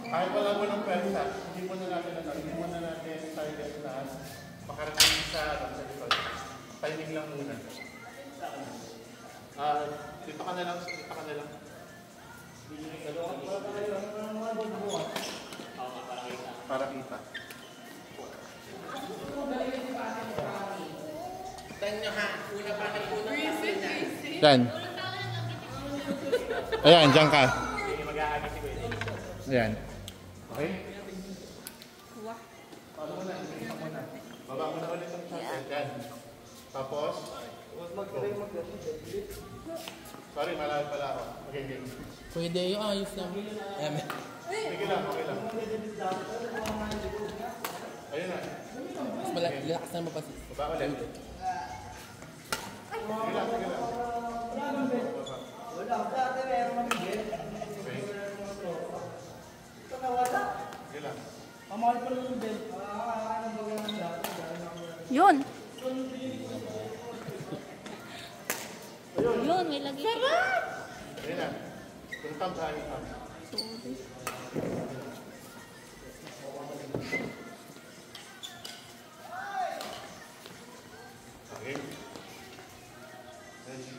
Kahit wala mo ng pwersa, hindi mo na natin target na makarating sa likod. Timing lang muna. Dito ka na lang. Para kita. Tanyo ha, una pa na una. Yan. Ayan, dyan ka. Ayan. Okay? Paano mo na? Baba mo na ulit ang shot. Yan. Tapos? Sorry, malayo pala ako. Okay, game. Pwede yung ayos lang. Okay lang. Ayun na. Mas malakas na mapasit. Baba ulit. Sige lang. Wala, dati meron mamigil. Okay. Ito nawala. Sige lang. Mamahal pa lang yung belt. Anong bagay ng dati? Yun. Yun, may lagi. Sarap! Ayun na. Yung thumb sa aking thumb. Sorry. Okay. Ready.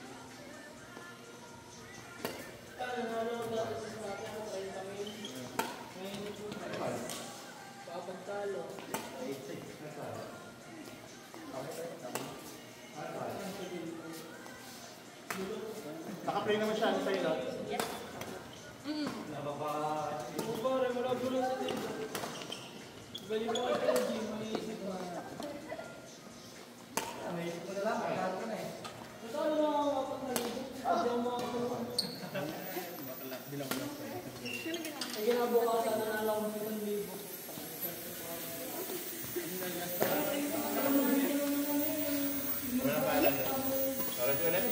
Papagtalo. Naka-play naman siya sa iyo. Yes. Pare, malabo lang sa dito. Bali mo ka sa gym, maisip mo. Maisip mo na lang, magkakaroon ko na eh. Matalo lang ako kapag nalibot. Diyan mo ako. Ay, ginabukasan na nalang ako ng 1,000. Wala pa alam. Sorry ulit.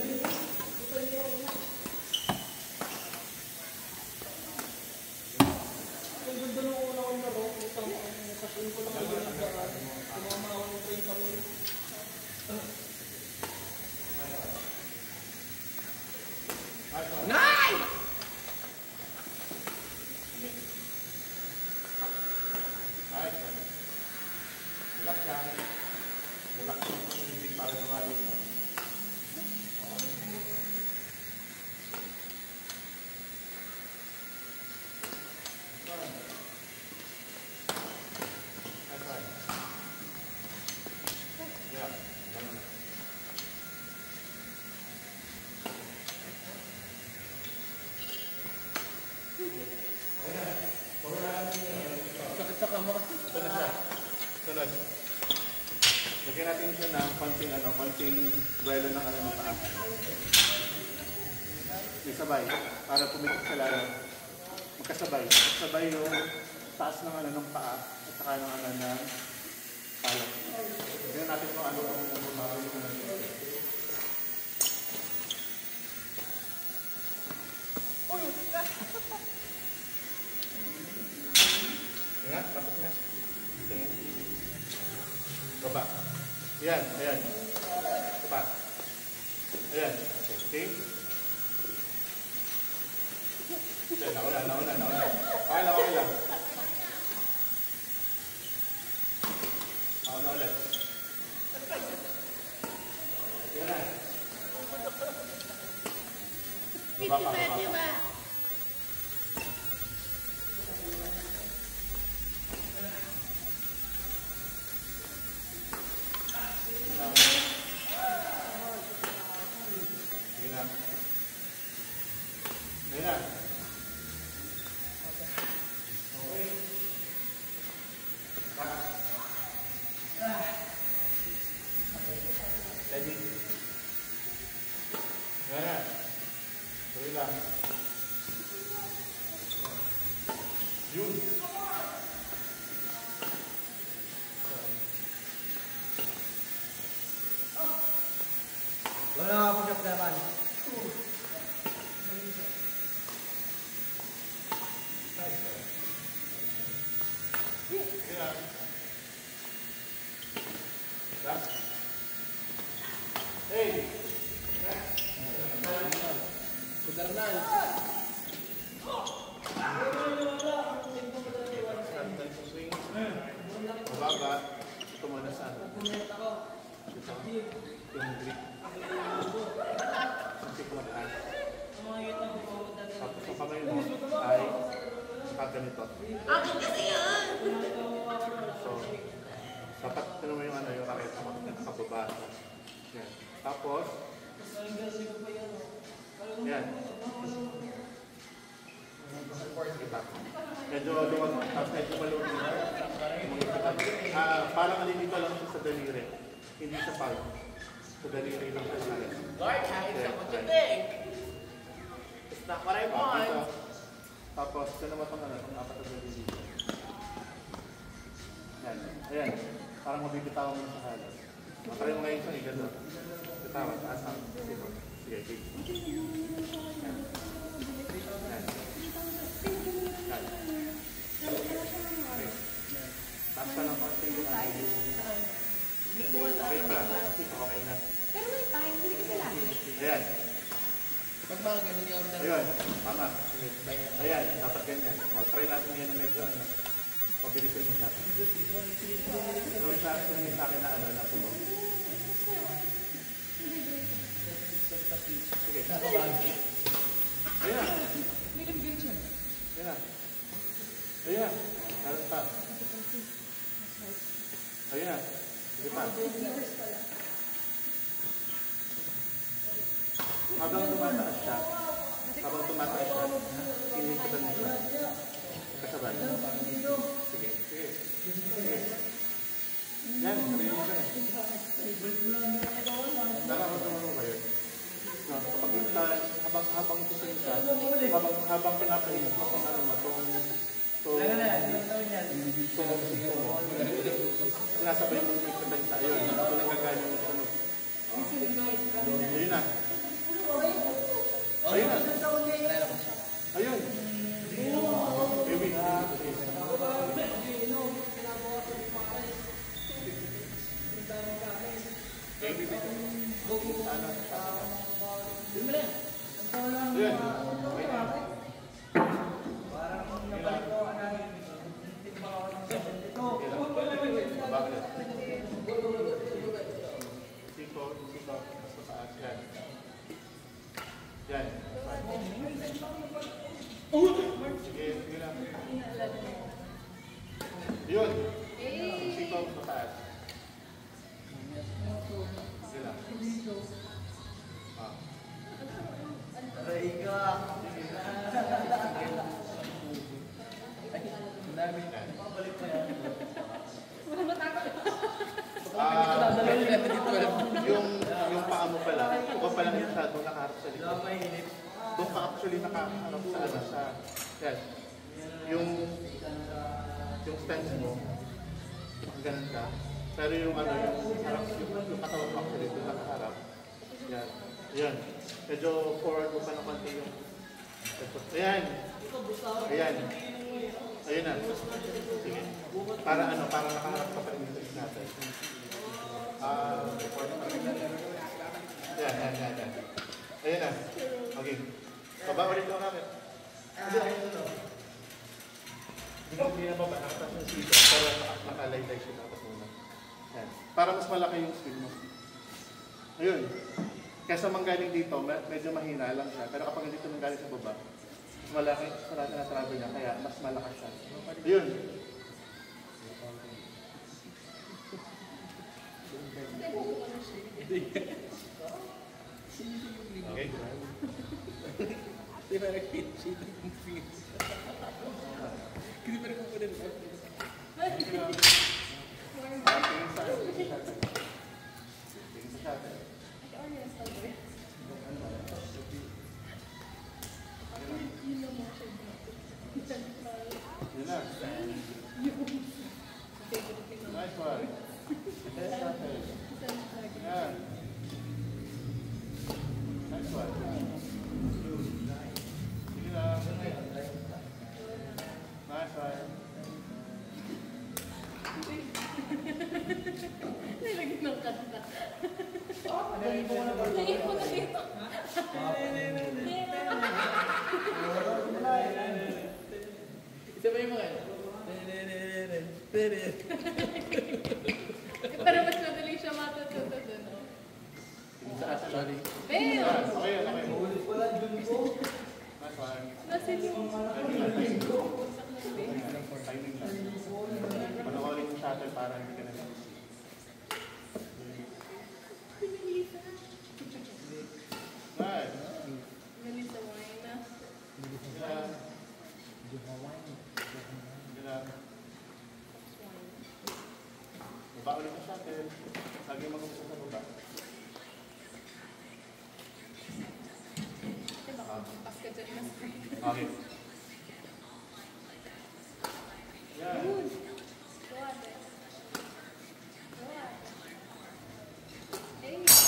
Nice! Relax ka. Relax mo hindi para nawali. Sakit sa kama kasi. Ito na siya. Sunod. Lagyan natin siya ng konting duelo ng ng paa. May sabay. Para pumikit sa lalo. Magkasabay. Magkasabay yung taas ng ng paa at saka ng ng pala. Lagyan natin kung ano ang bumabalik ng Nga, tapos na. Tingin. Baba. Ayan. Baba. Ayan. Okay. Nauna. Okay lang. Nauna ulit. Ayan na. Baba pa. Ayan. Okay. Ready? Ayan. Tuloy lang. Yun. Wala nga po siya naman. Hey! Kudernal. ganito. Akin kasi yan! So, dapat ano mo yung ano, yung racket mo, nakababa. Yan. Tapos, yan. Kita. Medyo luwag, tapos medyo maluwag. Parang alilito lang siya sa daliri. Hindi sa palm. Sa daliri lang siya. Lord, kahit sa kututing. It's not what I want. Tapos, saan naman itong ano, itong apat na daliri. Yan. Ayan. Parang mabibitawan mo sa halos. Matry mo ngayon siya, gano'n. Bitawan, taas ang dito. Sige, sige. Yan. Yan. Yan. Okay. Taas ka lang konti yung ano. Okay pa. Okay na. Pero may time, hindi kasi lagi. Ayan. Pag mga ganun yung Ayun. Tama. Sige. Ayan. Dapat ganyan. So, try natin ngayon na medyo ano. Pabilisin mo siya. Gawin sa akin na ano, na tumo. Sige. Ayan. Ayan. Ayan. Meron pa. Ayan. Sige pa. Habang tumataas siya, inikitan mo siya. Kasabay. Sige. Sige. Sige. Yan. Sarili ka na. Nararamdaman mo ba yun? Kapag habang gusto nyo siya, habang pinapahinit mo kung ano mo, sinasabay mo yung ikatagta. Ayun. Ito nagkagano mo sa ano. Ayun na. Ayun na. Ayun. Baby. Yan. Sige, sige lang. Yun. Sikaw sa taas. Sige lang. Aray ka. Pabalik pa yan. Yung paa mo pala, huwag pala masyadong nakaharap sa likod. Doon ka actually nakaharap sa ano, sa, yan. Yung stance mo, ganun ka. Pero yung ano, yung katawan mo actually doon nakaharap. Yan. Yan. Medyo forward mo pa ng konti yung, ayan. Ayan. Ayun na. Sige. Para ano, para nakaharap ka pa rin dito natin. Yan. Ayun na. Okay. Baba ulit lang namin. Hindi na baba. Nakatas yung sito. Pero nakalaylay siya dapat muna. Yan. Para mas malaki yung spin mo. Ayun. Kesa manggaling dito, medyo mahina lang siya. Pero kapag dito manggaling sa baba, mas malaki na travel niya. Kaya mas malakas siya. Ayun. Okay. Di ba nag-hit yung fees? Hindi pa rin ko pa rin. Nice one. Yeah. Nice one. Sige lang. Nice one. Nilagyan ng kanta. Naging mo na dito. Isa ba yung mga Pero mas madali siya matututo dun. Sorry. Pero, Okay, okay. Nice one. nasa yung Timing lang. Panoorin yung shuttle para hindi ka na-miss. Right. Galing sa wine na. Baba ulit ang shuttle. Lagi mag-umpisa sa baba. Diba? Pas ka dyan na sa Okay. Yan. Good. Go ate. Go ate. Hey. Yes.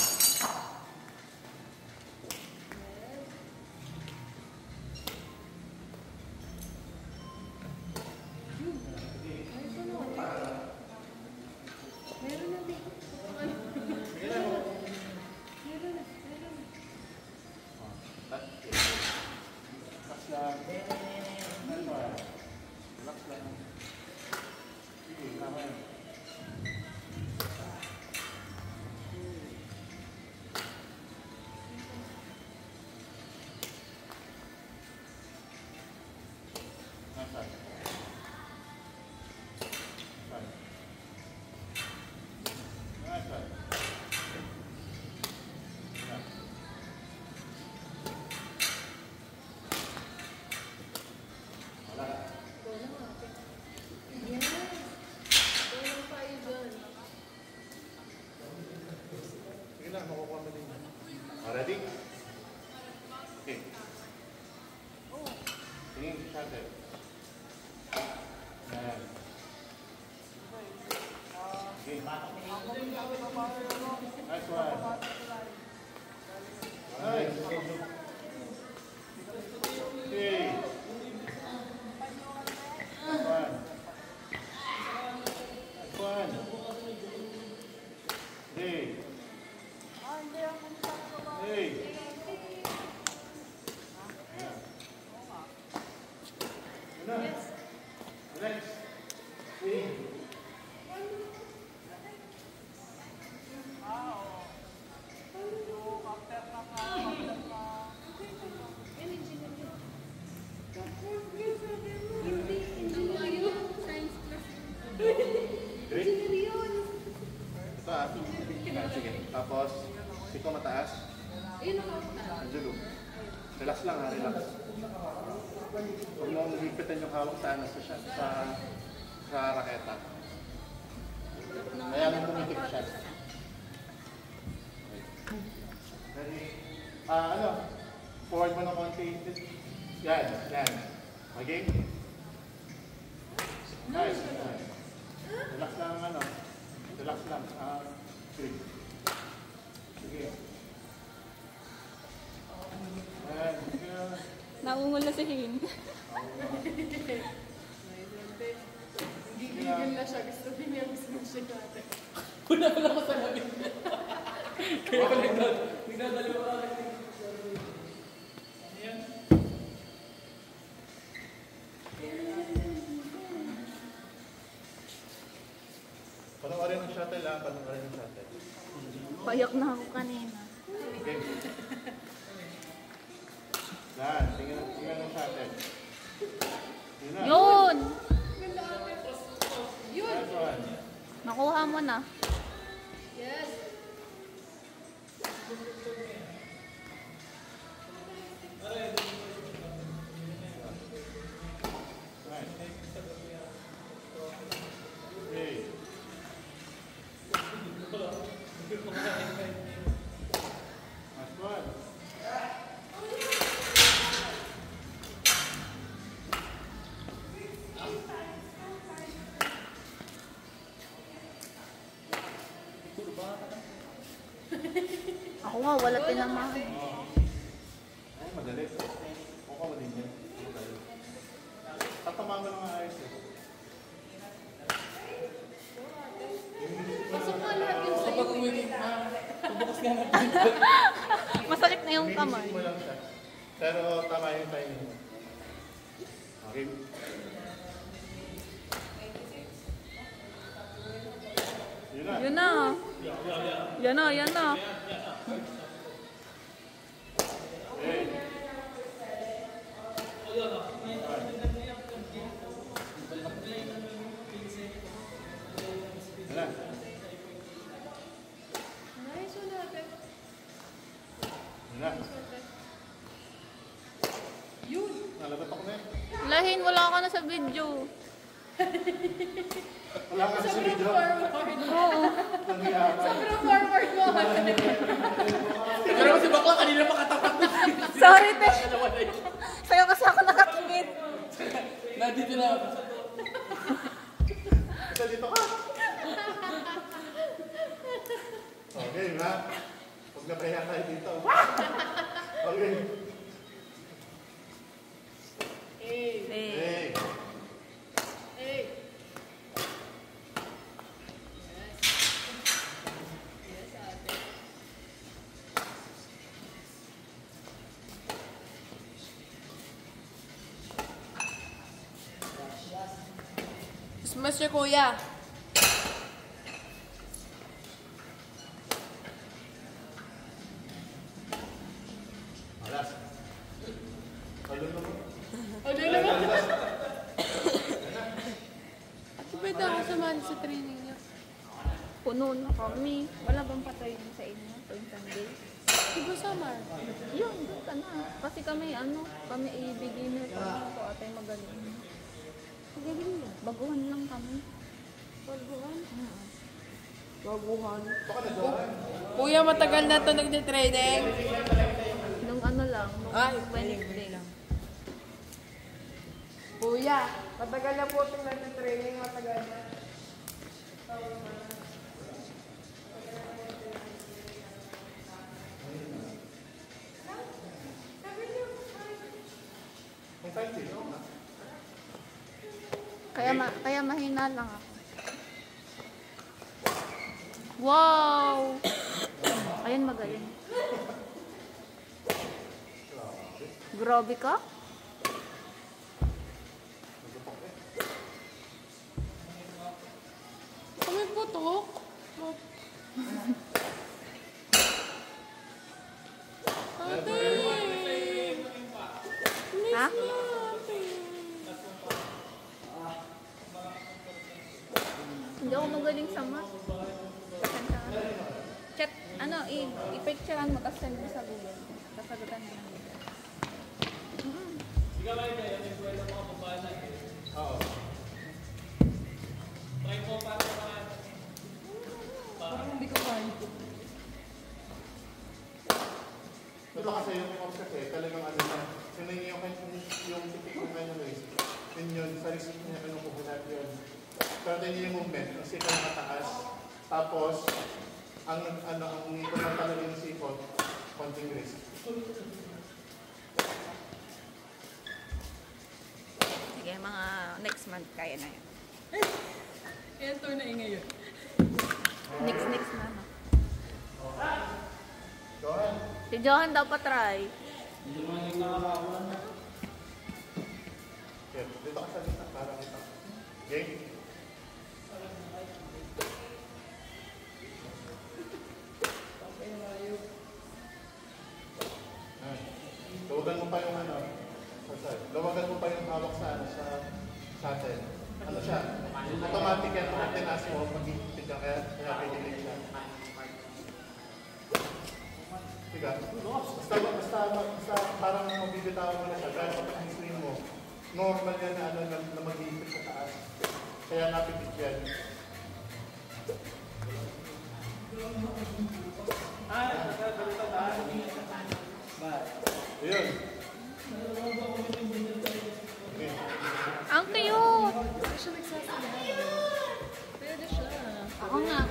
Ay, ito na. Meron na dito. Meron na. Meron na. Relax lang. Relax lang. Sige, tama yun. Nasaan? Nasaan? Nasaan? Yan. Wala. Go na ate. Yes. Go lang tayo dyan. Sige lang, makukuha mo din. Ready? Okay. Tingin, shuttle. Yan. Okay. Nice one. Nice. Okay. Nice one. Nice one. Hey. Hey. Yes. Relax. Hey. Hindi, engineer yun. Science class. Great. Engineer yun. Ito ah. Sige. Tapos, ito mataas. Ayun ang kauta. Anjelo. Relax lang ha, relax. Huwag mo hipitan yung hawak sa sa raketa. Kaya mo pumitik siya. Ready? Forward mo ng konti. Yan, yan. Okay? Nice, nice. Relax lang relax lang. Sige. Sige. Yan, sige. Naungol na si Hin. Gigil na siya. Gusto niya siya ate. Wala ko sa labing. Kaya ko nagdadalawa ka lang. Ayan. Panoorin ng shuttle ha, panoorin ng shuttle. Payak na ako kanina. Okay. Yan, tingnan ng shuttle. Yun na. Yun! Yun. Nice one. Nakuha mo na. Yes. Hey. Nice one. Ako nga, wala tinamahan. Ay, madali. Kukuha mo din yan. Madali. Tatama mo lang ang ayos eh. Pasok mo lahat yung sa'yo. Kapag uwi bubukas nga na. Masakit na yung kamay. Mimiss mo lang siya. Pero tama yung timing mo. Okay. Yun na. Yun na. Yan na, yan na. Hey. Wala. Nice one, ate. Wala. Nice one, ate. Yun. Nalagot ako na eh. Lahin, wala ka na sa video. Wala ka sa video. Oo. Sobrang forward mo. Pero si Bakla kanina makatapat na. Sorry, te. Dalawa na yun. Sa'yo kasi ako nakatingin. Nandito na. Isa dito ka. Okay, ha? Huwag na pahiya tayo dito. Okay. Hey. Eh. Hey. Hey. Yes, ate. Smash niya, kuya. Alas. Talon mo. Ano naman? Pwede ako sumali sa training niya. Puno na kami. Wala bang patay sa inyo tuwing Sunday? Diba summer? Yun, doon ka na. Kasi kami, kami i-beginner kami ko atay magaling. Magaling niya. Baguhan lang kami. Baguhan. Mm. Baguhan. Ito ka na, Johan. Kuya, matagal na to nagde-training. Nung nung Ay, Wednesday. Kuya, matagal na po itong nagde-training. Matagal na. May time din, no? Kaya mahina lang ako. Wow! Ayun, magaling. Grabe ka? Kami putok. Ate! Ha? Hindi ako magaling sa math. Chat, i-picturean mo, tapos send mo sa Google. Kasagutan mo lang. Oo. Parang hindi ko kaya. Ito kasi yung course kasi, talagang ano na, yung tipikong ano race, yun, sa receipt niya, ano pupunat yun. Pero tayo yung movement, ang sipon mataas. Tapos, ang ito na talaga yung sipon, konting risk. Sige, mga next month kaya na yun. Kaya tour na ngayon. Next na. No? Johan, Si Johan daw pa try. here, dito ka sa lista, para kita. Okay? Lawagan mo pa yung lawagan mo pa yung hawak sa atin. Ano siya? Automatic yan, pag tinaas mo, mag-iipit ka, kaya pinilig siya. Tiga. Basta parang mabibitawan mo na siya, dahil pag swing mo, normal yan na mag-iipit sa taas. Kaya napipit yan. Ayun. Okay. Ang cute! Hindi siya nagsasalita. Pwede siya. Ako nga.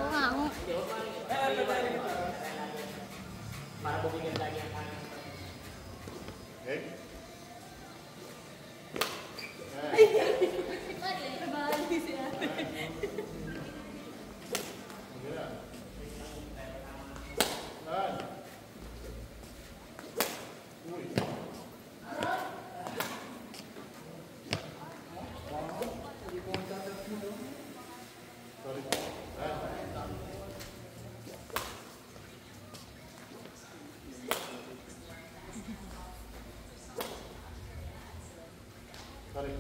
Okay? Nabahali si ate. Uy. Sorry. Sorry.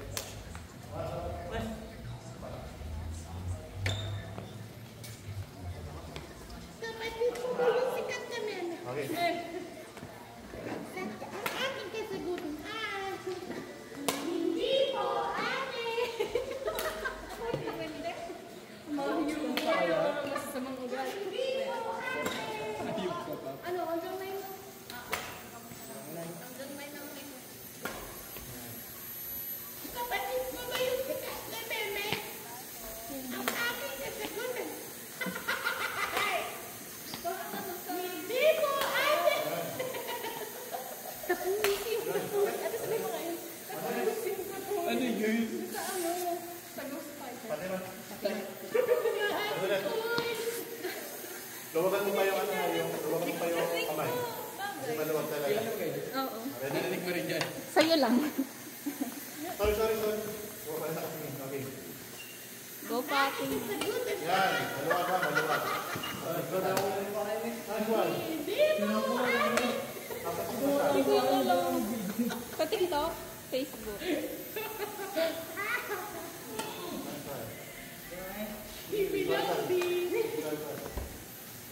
Sa ano? Sa Ghost Fighter. Pati ba? Luwagan mo pa yung ano, luwagan mo pa yung kamay. Hindi maluwag talaga. Oo. Narinig mo rin dyan. Sa'yo lang. Sorry. Luwagan na kasi. Okay. Go, Papi. Yan. Maluwag ba? Maluwag. Nice one. Sa TikTok, Facebook.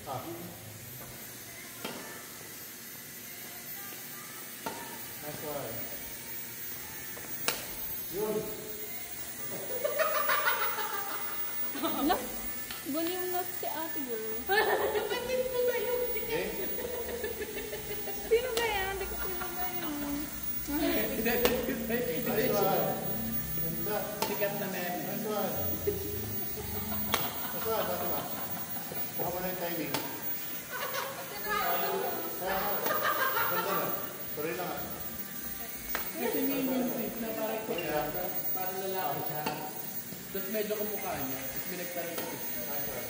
Ah. Nice one. Yun. Ala, guliw na si ate girl. Kapatid mo ba yung Okay. Sino ba yan? Hindi ko sino ba yan. Nice one. Ganda. Sikat na meme. Nice one. Nice one, Fatima. Buka mo na yung timing. Ganda na. Tuloy lang ah. Kasi may music na parang parang lalaki siya. Tapos medyo kumukha niya. Tapos may nagparang ko. Nice one.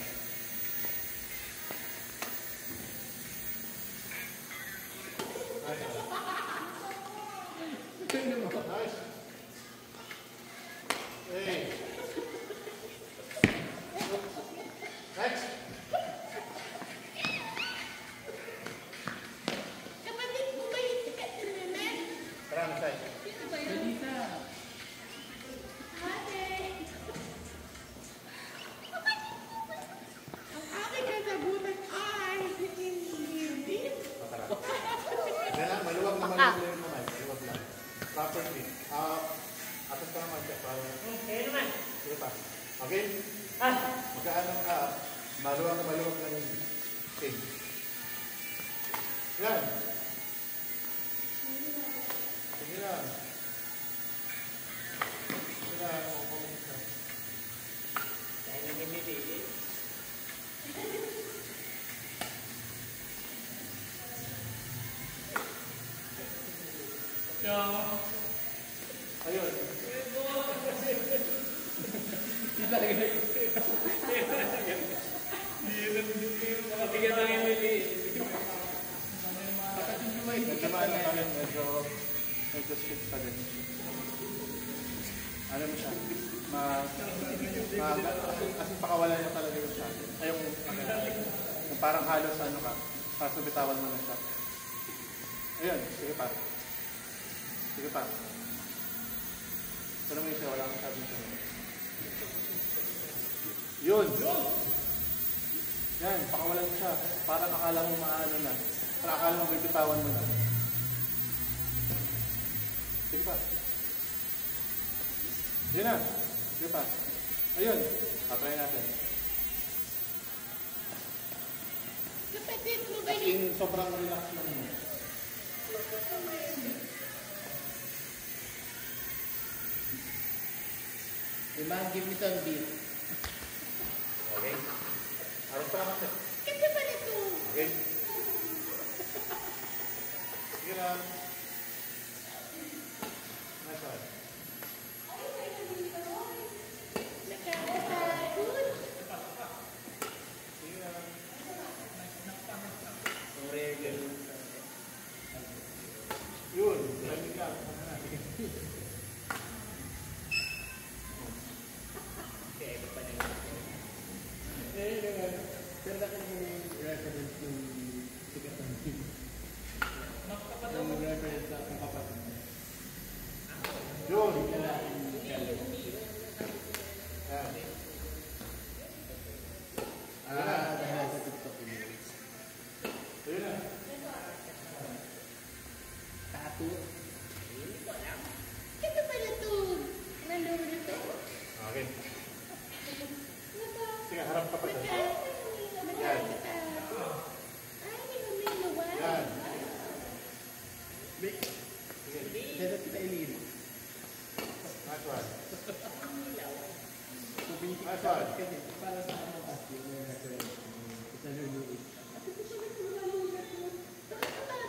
Nice one. Nice. Hey. Next. kapatid mo ba yung sikat na meme? Tara, Misay. Sino ba yun? Melissa. Ate! Ang aking kasagutan ay hindi. Tara. Yan lang, maluwag na maluwag yung kamay. Maluwag lang. Proper fit. Atas ka naman siya. Okay naman. Sige pa. Okay? Magkaano ka, maluwag na maluwag lang yung stage. Yan. Sige lang. Sige lang. Ayun. Bigyan lang yung lili. Naman kami medyo skip pa din. Ano mo siya? Kasi pakawalan mo talaga yung siya. Ay, yung parang halos ano ka, halos bitawan mo na siya. Ayun, sige pa. Sige pa. Pero may siya, wala kang sabi siya. Yun! Yan, pakawalan mo siya. Parang akala mo maano na. Parang akala mo bibitawan mo na. Sige pa. Sige na. Sige pa. Ayun. Tatry natin. Kapatid mo ba As yung in, sobrang relax lang mo. Diba, give me some beat. Okay? Harap pa naman siya. kasi pa nito? Okay? Sige lang. Nice one. Nakakatakot. Sige lang. Yun. Lamig lang. Pero bakit yung reference yung sikat ng film? Yung reference sa akong kapatid. Yun. Kailangan Yan. dahil sa TikTok yun. Ayun na. Tattoo. Kasi pa nito? Nandun na to? Okay. Sige, harap ka pa dyan. Yan. Ay, umilawan. Yan. Sige. Dito kita ilin. Nice one. So, basic Nice one. kasi para sa ano kasi yung reference. Isa luluit.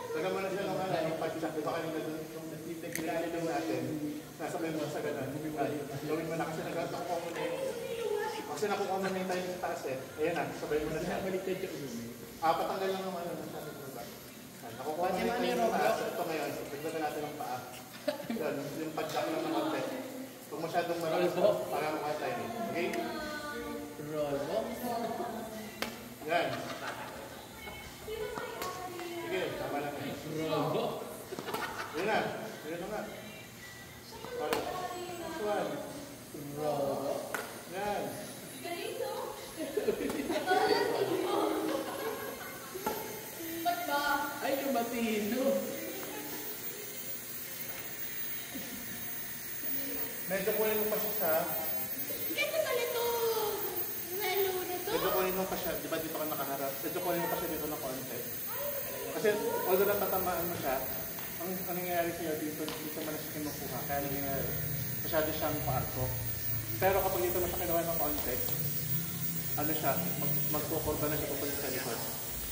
Taga mo na siya ng ano, yung patsak pa kanina doon. Yung Tapos yung pinalitin natin. Nasabay mo sa ganun. Gawin mo na kasi nagkataon mo na yung... Kasi nakuha mo na yung timing sa taas eh. Ayan na, sabay mo na siya. Baliktad siya ulo. Patanggal lang naman ng sabi ko ba. Nakukuha mo na yung timing sa taas. Ito ngayon, dagdagan natin ng paa. Yan, yung pag-jack lang ng konti. Huwag masyadong malakas para mukha timing. Okay? Rolbo. Yan. Sige, tama lang. Rolbo. Yun na. Yun na nga. Okay. Next one. Rolbo. Yan. Ba't ba? Ay, yung matino. Medyo kunin mo pa siya sa... Ganito pala ito. Lalo na to. Medyo kunin mo pa siya. Di ba dito ka nakaharap? Medyo kunin mo pa siya dito ng konti. Kasi although natatamaan mo siya, ang nangyayari sa'yo dito mo na siya kinukuha. Kaya nangyayari, masyado siyang paarko. Pero kapag dito mo siya kinuha ng konti, ano siya, magkukurba na siya papunta sa likod.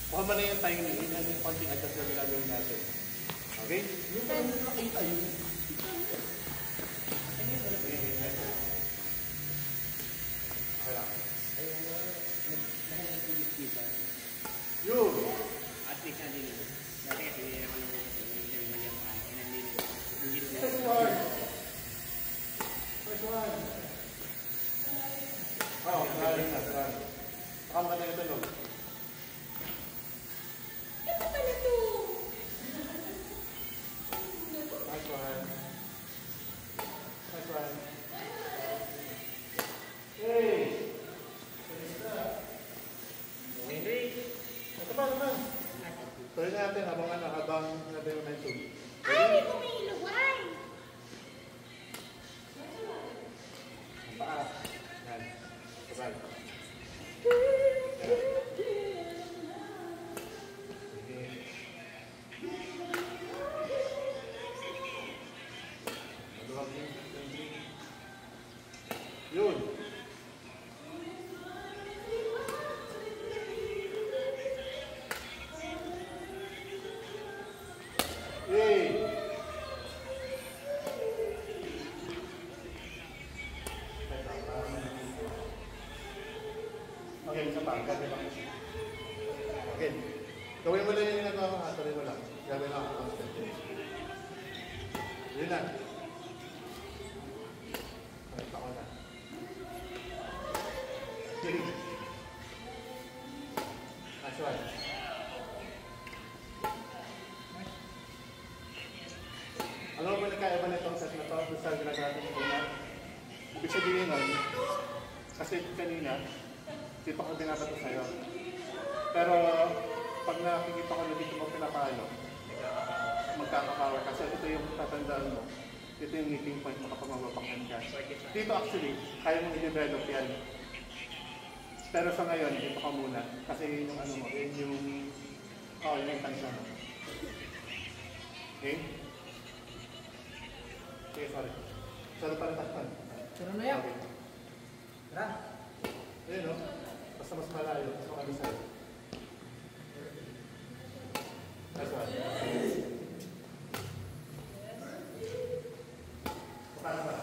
Kuha mo na yung timing, yun yung konting adjust na ginagawin natin. Okay? Yung time na nakita yun. Okay lang. Nakikita. Yun! At least na din. Dati kasi hindi naman ako hindi naman yung hindi First one! First one! Oh, galing na, galing. Baka maganda yung tulog. Ganito pala ito. Nice one. Nice one. Hey! Ito ba naman? Tuloy natin habang natin yung momentum. Ay, may kumiluway. Ang paa. Yan. Sabay. Maluwag yun. Yun. Yay! Okay, isa pa. Gawin lang. Okay. Gawin mo lang yung ginagawa mo. Tuloy mo lang. Gawin lang ako constant. Yun na. Ay, ako na. Okay. That's right. Alam mo ba nagkaiba na itong set na ito sa ginagawa natin una? Ibig sabihin nun, kasi kanina, dito ko binabato sa'yo. Pero pag nakikita ko na dito mo pinapalo, magkaka-power kasi ito yung tatandaan mo. Ito yung meeting point mo kapag mababakyan ka. Dito actually, kaya mong i-develop yan. Pero sa ngayon, dito ka muna. Kasi yun yung ano mo, yun yung tansya mo. Okay? Okay, sorry. Sorry para takpan. Pero na yan. Okay. Tara. Ayun no? Basta mas malayo, mas makami sa'yo. That's right. Paano ba?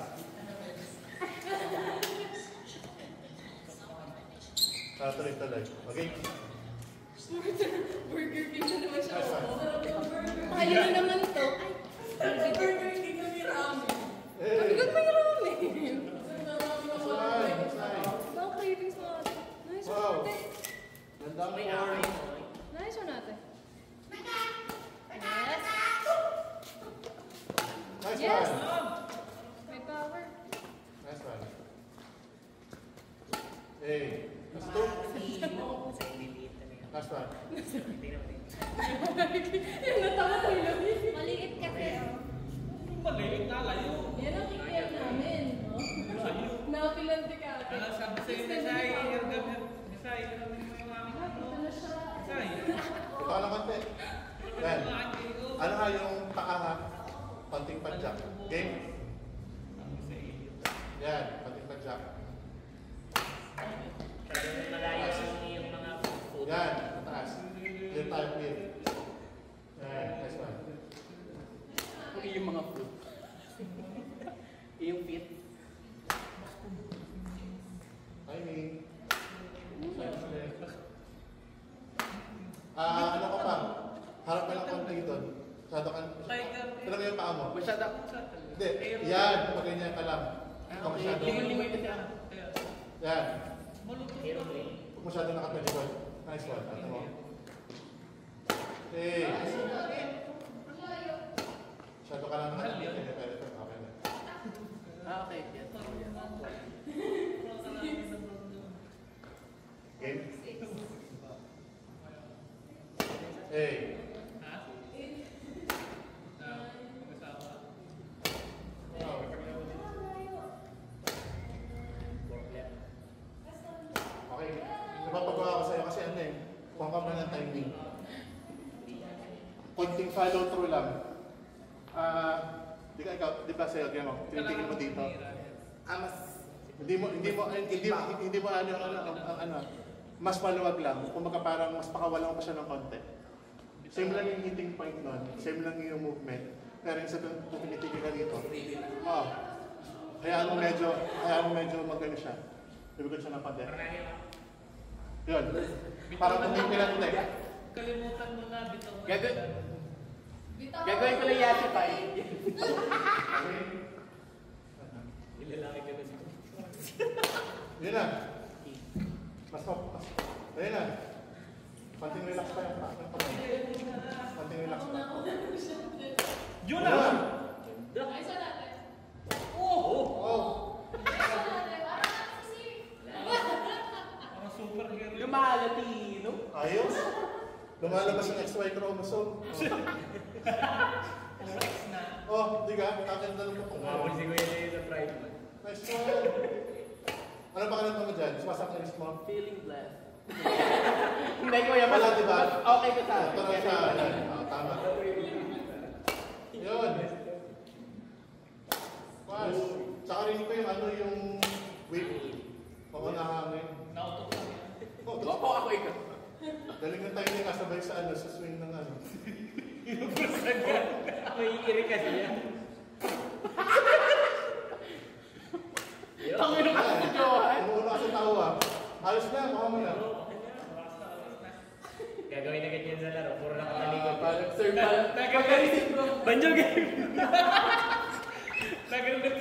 Tuloy-tuloy. Okay? Burger King na naman siya. That's right. Ayaw na naman to. Ay, Burger King kami ramen. Bigat pa yung ramen. Baka cravings mo ate. Nice one Wow. ate. Ganda mo yun. Nice one ate. Yes. Nice Yes. one. May power. Nice one. Hey. That's two. Last one. Yung natawa tayo lang. Maliit kasi. Maliit na layo. Yan ang kikiyan namin. No? Napilante ka ate. Sabi sa'yo na siya, Desai, mo yung aming ano. Ito na siya. Desai. Ito ka lang konti. Yan. Ano nga yung paa ha? Konting padjak. Game? Yan. Konting padjak. malayo yung mga food. Yan. Mataas. Clear tayo, clear. Yan. Nice one. Okay yung mga food. lang. Ikaw masyado. Lingon-lingon kasi ako. Yan. Huwag masyado nakatalikod. Nice one. Ano mo? Okay. Masyado ka lang nakatalikod. Okay na. Okay. Yes. Game? Hey. Okay. Napapagawa ko sa'yo kasi ano eh. Kuha ka muna ng timing. Konting follow through lang. Di ba sa'yo, di mo, tinitingin mo dito. Hindi mo mas maluwag lang. Kung parang mas pakawalan mo pa siya ng konti. Same lang yung hitting point nun. Same lang yung movement. Pero yung sabi kung tinitigil ka dito. Hayaan mo medyo magano siya. Ibigod siya ng pande. Yun. Parang tumingin lang ulit. Kalimutan mo na, bitaw. Gagawin ko lang yasi pa eh. Ilalaki ka na dito. Yun na. Ayun na. Konting relax pa yung konting relax pa. Yun na! Ayos natin. Oh! Ang superhero. Lumalatino. Ayos. Lumalabas yung XY chromosome. Oh, di ka? Kakanda lang po kung Mawal si Kuya Leo sa pride. nice one. Ano ba ka mo dyan? Sumasak na list mo? Feeling blessed. Hindi ko yan. Wala, di ba? Okay ko sa Ito lang siya. Tama. Yun. Mas. Tsaka rin ko yung yung wave. Pako na hangin. Nautok lang yan. Opo, ako ikaw. Galing ng timing kasabay sa sa swing ng ano. May iri kasi yan. Ang ino kasi si Johan. Umuuna ka sa tawa. Ayos na, mukha mo na. Gagawin na ganyan sa laro. Puro nakatalikod. Parang sir, pagka-receive ko. Banjo game! Nagandang